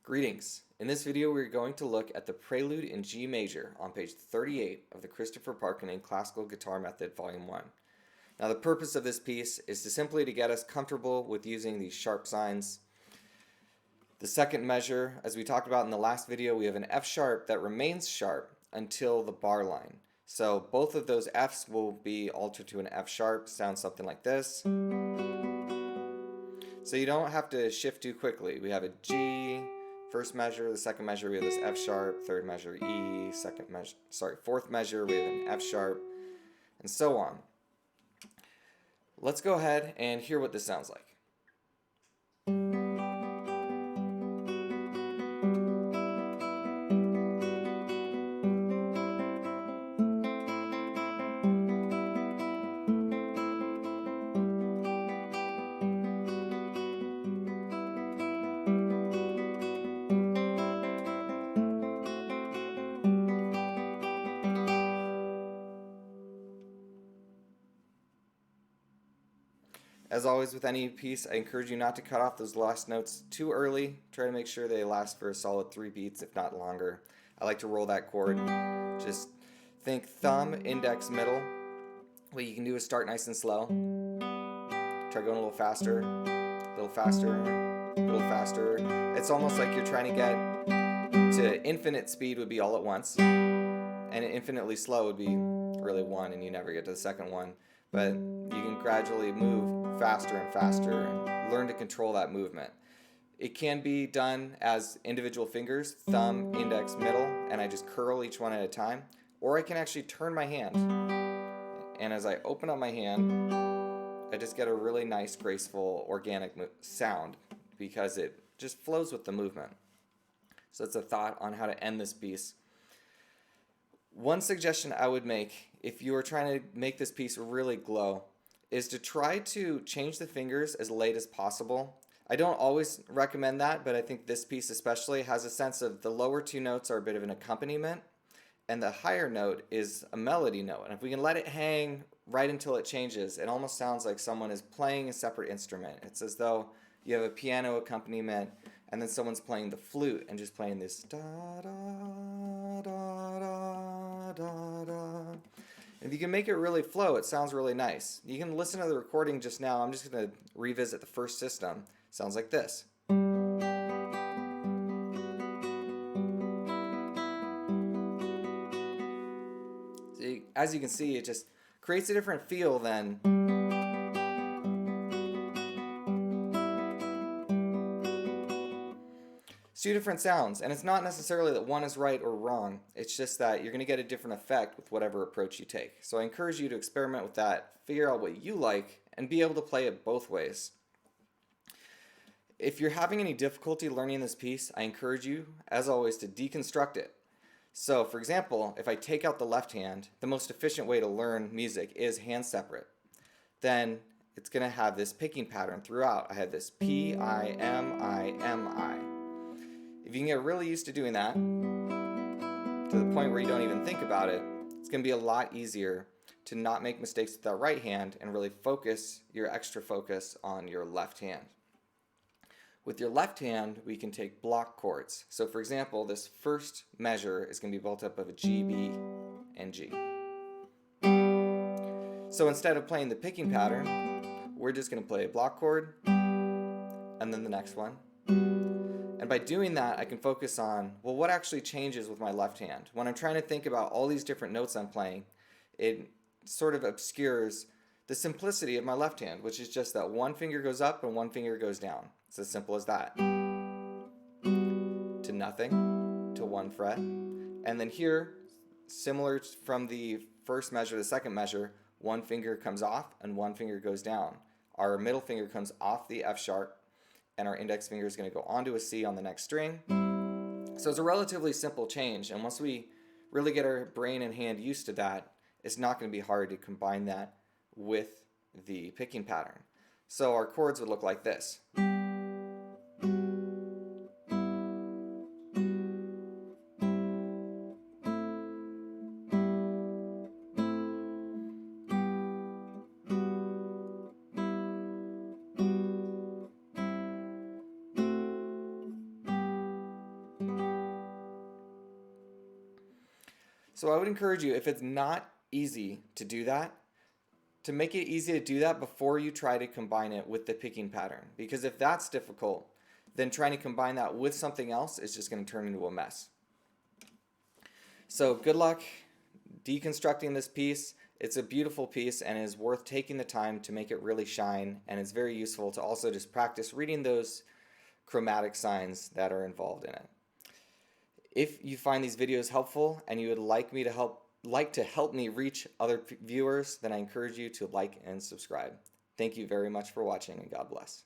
Greetings. In this video we're going to look at the Prelude in G major on page 38 of the Christopher Parkening Classical Guitar Method Vol.1. Now the purpose of this piece is simply to get us comfortable with using these sharp signs. The second measure, as we talked about in the last video, we have an F sharp that remains sharp until the bar line. So both of those Fs will be altered to an F sharp, sounds something like this. So you don't have to shift too quickly. We have a G, first measure, the second measure we have this F sharp, third measure E, fourth measure we have an F sharp, and so on. Let's go ahead and hear what this sounds like. As always with any piece, I encourage you not to cut off those last notes too early. Try to make sure they last for a solid 3 beats, if not longer. I like to roll that chord. Just think thumb, index, middle. What you can do is start nice and slow. Try going a little faster, a little faster, a little faster. It's almost like you're trying to get to infinite speed would be all at once, and infinitely slow would be really one, and you never get to the second one. But you can gradually move faster and faster and learn to control that movement. It can be done as individual fingers, thumb, index, middle, and I just curl each one at a time. Or I can actually turn my hand, and as I open up my hand, I just get a really nice, graceful, organic sound because it just flows with the movement. So that's a thought on how to end this piece. One suggestion I would make if you are trying to make this piece really glow is to try to change the fingers as late as possible. I don't always recommend that, but I think this piece especially has a sense of the lower two notes are a bit of an accompaniment and the higher note is a melody note. And if we can let it hang right until it changes, it almost sounds like someone is playing a separate instrument. It's as though you have a piano accompaniment and then someone's playing the flute and just playing this da da da da da da. If you can make it really flow, it sounds really nice. You can listen to the recording just now. I'm just going to revisit the first system. It sounds like this. So as you can see, it just creates a different feel than two different sounds, and it's not necessarily that one is right or wrong. It's just that you're going to get a different effect with whatever approach you take. So I encourage you to experiment with that, figure out what you like, and be able to play it both ways. If you're having any difficulty learning this piece, I encourage you, as always, to deconstruct it. So for example, if I take out the left hand, the most efficient way to learn music is hand separate. Then it's going to have this picking pattern throughout. I have this P, I, M, I, M, I. If you can get really used to doing that, to the point where you don't even think about it, it's going to be a lot easier to not make mistakes with that right hand and really focus your extra focus on your left hand. With your left hand, we can take block chords. So for example, this first measure is going to be built up of a G, B, and G. So instead of playing the picking pattern, we're just going to play a block chord, and then the next one. And by doing that, I can focus on, well, what actually changes with my left hand? When I'm trying to think about all these different notes I'm playing, it sort of obscures the simplicity of my left hand, which is just that one finger goes up and one finger goes down. It's as simple as that. To nothing, to one fret. And then here, similar from the first measure to the second measure, one finger comes off and one finger goes down. Our middle finger comes off the F sharp, and our index finger is going to go onto a C on the next string. So it's a relatively simple change, and once we really get our brain and hand used to that, it's not going to be hard to combine that with the picking pattern. So our chords would look like this. So I would encourage you, if it's not easy to do that, to make it easy to do that before you try to combine it with the picking pattern. Because if that's difficult, then trying to combine that with something else is just going to turn into a mess. So good luck deconstructing this piece. It's a beautiful piece and is worth taking the time to make it really shine, and it's very useful to also just practice reading those chromatic signs that are involved in it. If you find these videos helpful and you would like to help me reach other viewers, then I encourage you to like and subscribe. Thank you very much for watching, and God bless.